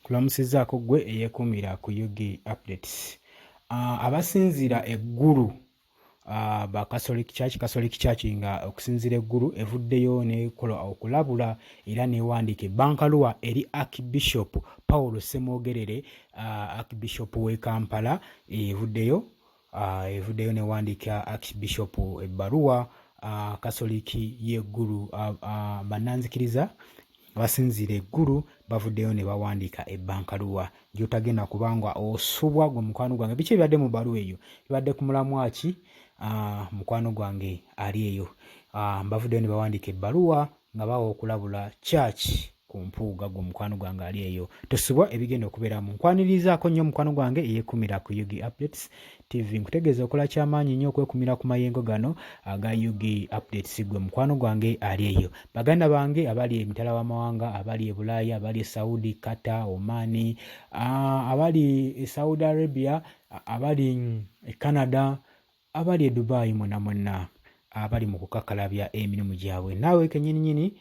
Kulamusizaako gwe eyeekuumira ku Yugi Updates. Abasinzira eggulu Catholic Church nga okusinzira eggulu evuddeyo n'ekola okulabula era n'ewandiika ebbankaluwa eri Archbishop Paul Ssemwogerere, Archbishop w'e Kampala. Evuddeyo n'ewandiika Archbishop ebbaluwa Catholic y'eggulu. Bannanzikiriza abasinzira eggulu bavuddeyo ne bawandiika ebbankaluwa gy'otagenda kubanga osubwa gwe mukwano gwange. Biki ebibadde mu bbaluwa eyo? Bibadde ku mulamwa ki? Mukwano gwange ali eyo. Bavuddeyo ne bawandiika ebbaluwa nga bawa okulabula church ku mpuuga gwe mukwano gwange ali eyo. Tosubwa ebigenda okubeera mu nkwanirizaako nnyo mukwano gwange eyeekumira ku Yugi Updates TV. Nkutegeeza okola kyamaanyi nnyo okwekumira ku mayengo gano aga Yugi Updates gwe mukwano gwange ali eyo. Baganda bange abali emitala w'amawanga, abali e Bulaaya, abali e Saudi, Qatar, Oman, abali e Saudi Arabia, abali e Canada, abali e Dubai, mwonna abali mu kukakalabya emirimu gyabwe. Naawe kennyini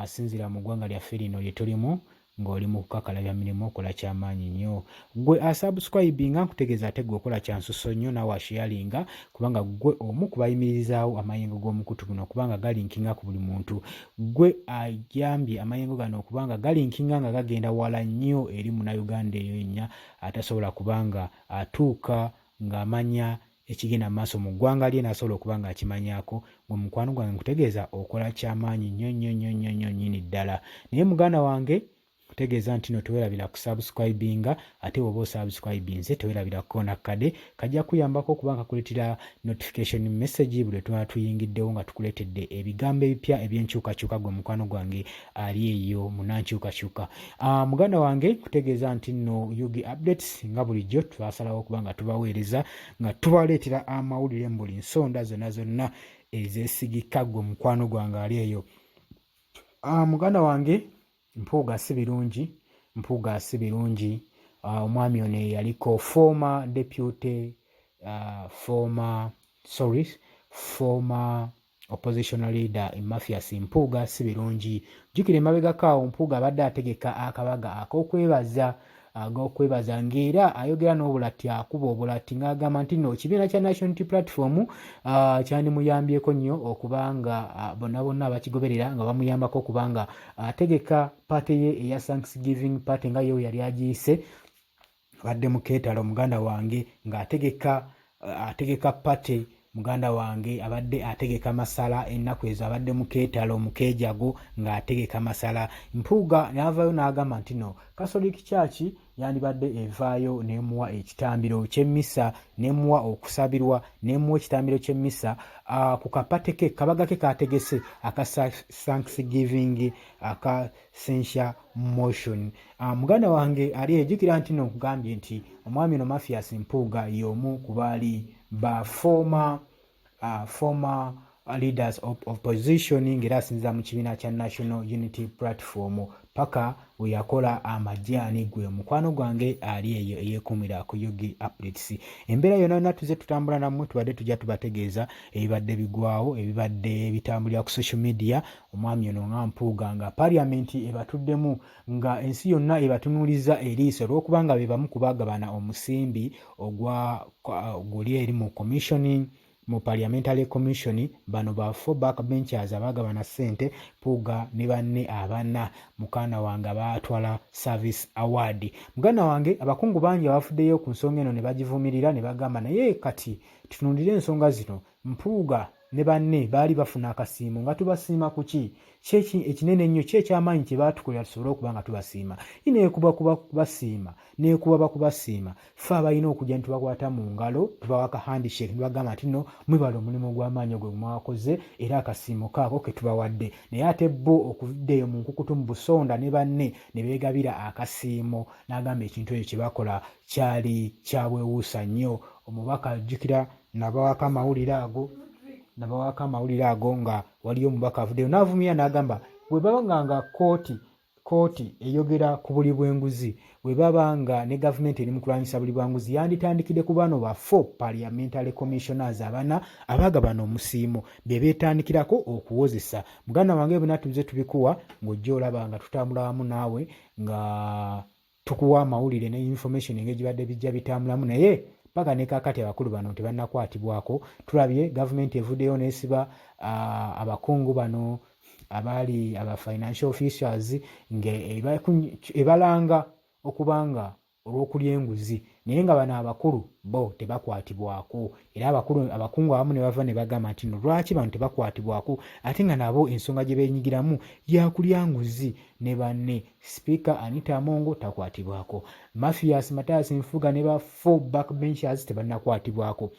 asinzira mu ggwanga lyaffe lino lye tulimu ng'oli mu kukakalabya mirimu okola kyamaanyi nnyo. Gwe asubscribinga nkutegeeza ate gwe okola kyansuso nnyo naawe asharinga kubanga gwe omu ku bayimirizaawo amayengo g'omukutu guno kubanga galinkinga ku buli muntu. Gwe ajambye amayengo gano okubanga galinkinga nga gagenda wala nnyo eri Munnayuganda eyo yennya atasobola kubanga atuuka ng'amanya ekigenda maaso mu ggwanga lye n'asobola okuba nga akimanyaako. Gwe mukwano gwange nkutegeeza okola kyamaanyi nnyo nnyini ddala. Naye muganda wange kutegeeza nti no teweerabira kusubscribinga, ate bw'oba osubscribinze teweerabira kukoona kade kajja kuyambako okuba nga kuleetera notification message buli tuba tuyingiddewo nga tukuleetedde ebigambo ebipya eby'enkyukakyuka. Gwe mukwano gwange ali eyo munnankyukakyuka. Muganda wange kutegeeza nti no Yugi Updates nga bulijjo twasalawo okuba nga tubaweereza nga tubaleetera amawulire mu buli nsonda zonna ezeesigika. Gwe mukwano gwange ali eyo. Muganda wange mpuuga si birungi. Omwami ono yaliko former opposition leader Mathias Mpuuga si birungi. Jjukira emabegako awo Mpuuga abadde ategeka akabaga ag'okwebaza ng'era ayogera n'obulatti, akuba obulatti ng'agamba nti no ekibiina kya National Unity Platform kyandimuyambyeko nnyo okubanga bonna abakigoberera nga bamuyambako okubanga ategeka paati ye eya Thanksgiving Party nga yewe yali agiyise. Abadde mu keetalo muganda wange ng'ategeka paati. Muganda wange abadde ategeka masala ennaku ezo, abadde mu keetalo mu keejago ng'ategeka masala. Mpuuga n'avaayo n'agamba nti no Catholic Church yandibadde evaayo n'emuwa ekitambiro ky'emmisa, n'emuwa okusabirwa, n'emuwa ekitambiro ky'emmisa ku kapate ke kabaga ke kategese aka Thanksgiving aka Censure Motion. Muganda wange ali ejjukira nti no nkugambye nti omwami ono Mathias Mpuuga y'omu ku baali ba former leaders of opposition ng'era asinziira mu kibiina kya National Unity Platform paka we yakola amajaani. Gwe mukwano gwange ali eyo eyeekuumira ku Yugi Updates. Embeera yonna tuze tutambula nammwe tubadde tujja tubategeeza ebibadde bigwawo, ebibadde bitambulira ku social media. Omwami ono nga Mpuuga nga parliamenti ebatuddemu nga ensi yonna ebatunuuliza eriiso olw'okubanga be bamu ku baagabana omusimbi guli eri mu commissioning mu parliamentary commission. Bano ba 4 backbenchers abagabana ssente Mpuuga ne banne abana mukana wange abatwala service award. Muganda wange abakungu bangi abafuddeyo ku nsonga eno ne bagivumirira ne bagamba naye kati tutunulire ensonga zino. Mpuuga ne banne baali bafuna akasiimo nga tubasiima ku ki? Kyeki ekinene ennyo kyekyamaanyi kye baatukolera tusobole okuba nga tubasiima. Ineekuba kubasiima neekuba bakubasiima ffe abalina okujja ne tubakwata mu ngalo tubawaka handshake ne bagamba nti no mwebale omulimu gw'amaanyi ogwo mwakoze era akasiimo kaako ke tubawadde. Naye ate bo okuddeyo mu nkukutu mu busonda ne banne ne beegabira akasiimo n'agamba ekintu ekyo kye bakola kyali kyabwewuusa nnyo. Omubaka ajjukira nabawaka amawulire ago nga waliyo omubaka avuddeyo n'avumira n'agamba bwe baba nga kooti eyogera ku buli bw'enguzi, bwe baba nga ne gavumenti eri mu kulwanyisa buli bwanguzi yanditandikidde ku bano ba 4 parliamentary commissioners abana abagabana omusiimo be beetandikirako okuwozesa. Muganda wange bwe natuze tubikuwa ng'ojja olaba nga tutambula wamu naawe nga tukuwa amawulire ne information engeri gibadde bijja bitambulamu naye paka ne kakati abakulu bano tebannakwatibwako. Tulabye gavumenti evuddeyo n'esiba abakungu bano abaali aba financial officials ebalanga okubanga olw'okulya enguzi naye nga bano abakulu bo tebakwatibwako. Era abakungu abamu ne bava ne bagamba nti no lwaki bano tebakwatibwako ate nga nabo ensonga gye beenyigiramu yakulya nguzi ne banne. Sipiika Anita Amongo takwatibwako, Mathias Matayasi Nfuga ne ba 4 backbenchers tebannakwatibwako.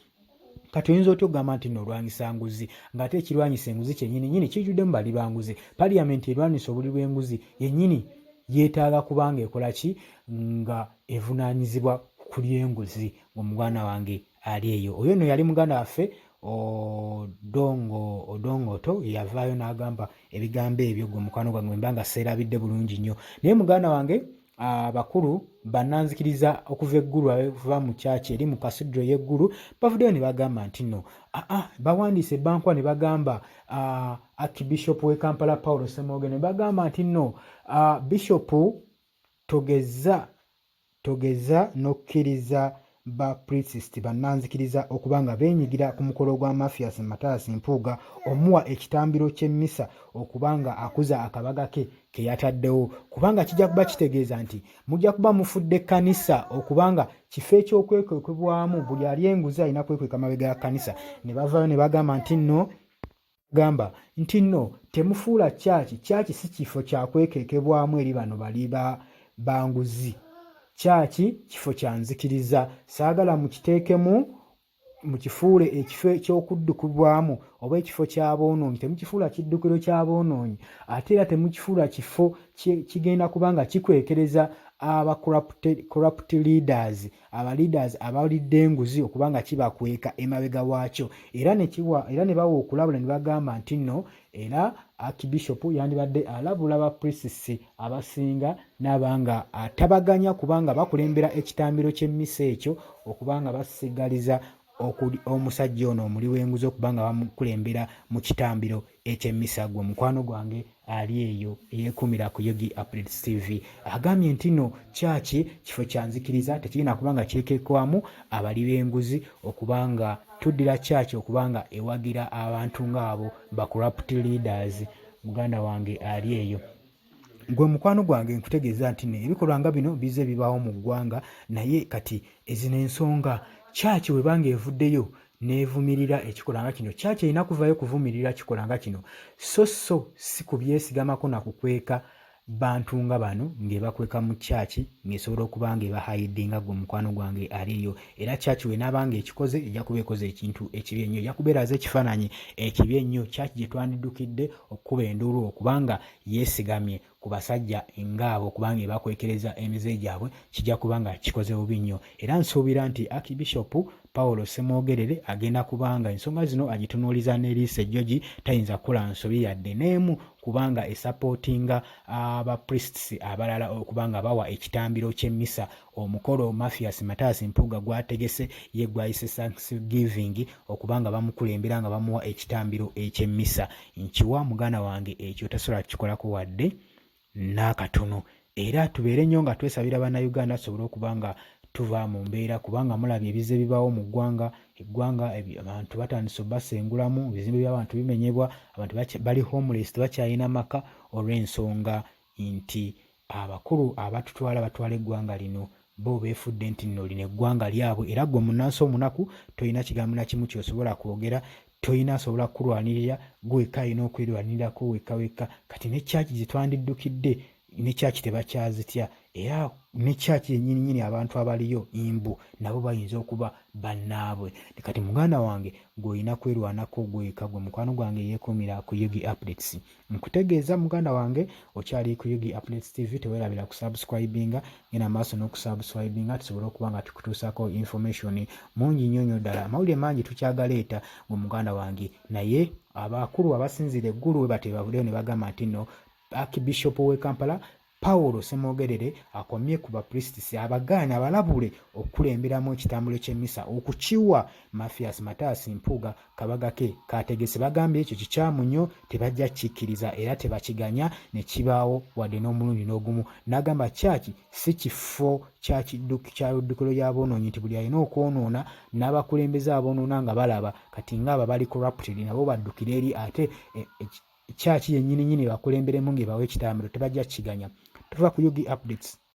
Kati oyinza otya okugamba nti no olwanyisa nguzi ng'ate ekirwanyisa enguzi kyennyini kijjudde mu bali banguzi. Paliamenti erwanyisa obuli bw'enguzi yennyini yeetaaga kubanga ekola ki nga evunaanyizibwa kulya enguzi. Omuganda wange ali eyo. Oyo nno yali muganda waffe Odongoto yavaayo n'agamba ebigambo ebyo gwe mukwano gwange mbanga seerabidde bulungi nnyo. Naye muganda wange abakulu bannanzikiriza okuva eggulu abava mu kyaki eri mu kasidro y'eggulu bavuddeyo ne bagamba nti nno bawandiise ebbankwa ne bagamba Archbishop w'e Kampala Paulo Ssemwogerere ne bagamba nti nno Bishop togeza n'okkiriza ba priest bannanzikiriza okubanga beenyigira ku mukolo gwa Mathias Matayasi Mpuuga omuwa ekitambiro ky'emmisa okubanga akuza akabaga ke yataddewo, kubanga kijja kuba kitegeeza nti mujja kuba mufudde ekkanisa okubanga kifo eky'okwekwekebwamu buli ali enguzi alina kwekweka mabega ya kkanisa. Ne bavaayo ne bagamba nti nno temufuula kyaki si kifo kya kwekekebwamu eri bano bali banguzi. Kyaki kifo kya nzikiriza, saagala mukiteekemu mukifuule ekifo eky'okuddukibwamu oba ekifo ky'aboonoonyi, temukifuula kiddukiro ky'aboonoonyi ate era temukifuula kifo kigenda kubanga kikwekereza aba corrupt leaders, aba leaders abalidde enguzi okubanga kibakweka emabega waakyo. Era ne bawa okulabula ne bagamba nti nno era Archbishop yandibadde alabula ba priests abasinga n'abanga atabaganya kubanga bakulembera ekitambiro ky'emmisa ekyo okubanga basigaliza omusajja ono omuli w'enguzi okubanga bamukulembera mu kitambiro eky'emmisa. Gwe mukwano gwange ali eyo eyeekumira ku Yogi Updates TV agambye nti nno kyaki kifo kya nzikiriza tekirina kubanga kyekekwamu abali b'enguzi okubanga tuddira kyaki okubanga ewagira abantu ng'abo ba corrupt leaders. Muganda wange ali eyo. Gwe mukwano gwange nkutegeeza nti ebikolwa nga bino bize bibaawo mu ggwanga naye kati ezino ensonga kyaki webanga evuddeyo neevumirira ekikolwa nga kino, kyaki erina kuvaayo kuvumirira kikolwa nga kino so si kubyesigamako na kukweka bantu nga bano ng'ebakweka mu kyaki ng'esobola okuba nga ebahayidinga. Gwe mukwano gwange ali eyo. Era kyaki wenaabanga ekikoze ejja kuba ekoze ekintu ekibi ennyo, ejja kubeeraza ekifaananyi ekibi ennyo. Kyaki gye twandiddukidde okukuba enduulu okubanga yeesigamye ku basajja ng'abo okubanga ebakwekereza emize gyabwe kijja kubanga kikoze bubi nnyo. Era nsuubira nti Archbishop Paulo Ssemwogerere agenda kubanga ensonga zino agitunuuliza n'eriiso ejjogi, tayinza kukola nsobi yadde n'emu kubanga esapootinga aba priests abalala okubanga bawa ekitambiro ky'emmisa. Omukolo Mathias Matayasi Mpuuga gwategese ye gwayise Thanksgiving okubanga bamukulembera nga bamuwa ekitambiro eky'emmisa. Nkiwa muganda wange ekyo tasobola kukikolako wadde n'akatono. Era tubeere nnyo nga twesabira bannayuganda tusobole okubanga tuva mu mbeera kubanga mulabye ebize bibaawo mu ggwanga. Eggwanga abantu batandise obbasengulamu, ebizimbe by'abantu bimenyebwa, abantu bali homeless tebakyalina maka olw'ensonga nti abakulu abatutwala batwala eggwanga lino bo beefudde nti nno lino eggwanga lyabwe. Era gwe munnansi omunaku tolina kigambo na kimu kyosobola kwogera, tolina asobola kulwanirira, gweka alina okwerwanirirako weka. Kati ne kyaki gye twandiddukidde ne kyaki tebakyazitya, era ne kyaki yennyini abantu abaliyo imbu nabo bayinza okuba bannaabwe. Kati muganda wange gw'olina kwerwanako gweka. Gwe mukwano gwange yeekuumira ku Yogi Updates. Nkutegeeza muganda wange okyali ku Yogi Updates TV, teweerabira kusubscribinga, genda maaso n'okusubscribinga tusobole okuba nga tukutuusako information mungi nnyo ddala. Amawulire mangi tukyagaleeta gwe muganda wange, naye abakulu abasinzira eggulu we bate bavuddeyo ne bagamba nti nno Archbishop w'e Kampala Pawulo Ssemwogerere akomye ku bapristisi abagaana abalabule okukulemberamu ekitambulo ky'emmisa okukiwa Mathias Mataasi Mpuuga Kabagake Kaategese. Bagambye ekyo kikyamu nnyo, tebajja kikkiriza era tebakiganya ne kibaawo wadde n'omulundi n'ogumu. N'agamba kyaki si kifo kya luddukiro y'aboonoonyi nti buli alina okwonoona n'abakulembeze aboonoona nga balaba kati ng'abo bali corrupted nabo baddukira eri ate kyaki yennyini bakulemberemu ng'ebawa ekitambulo tebajja kiganya. Tuva ku UG Updates.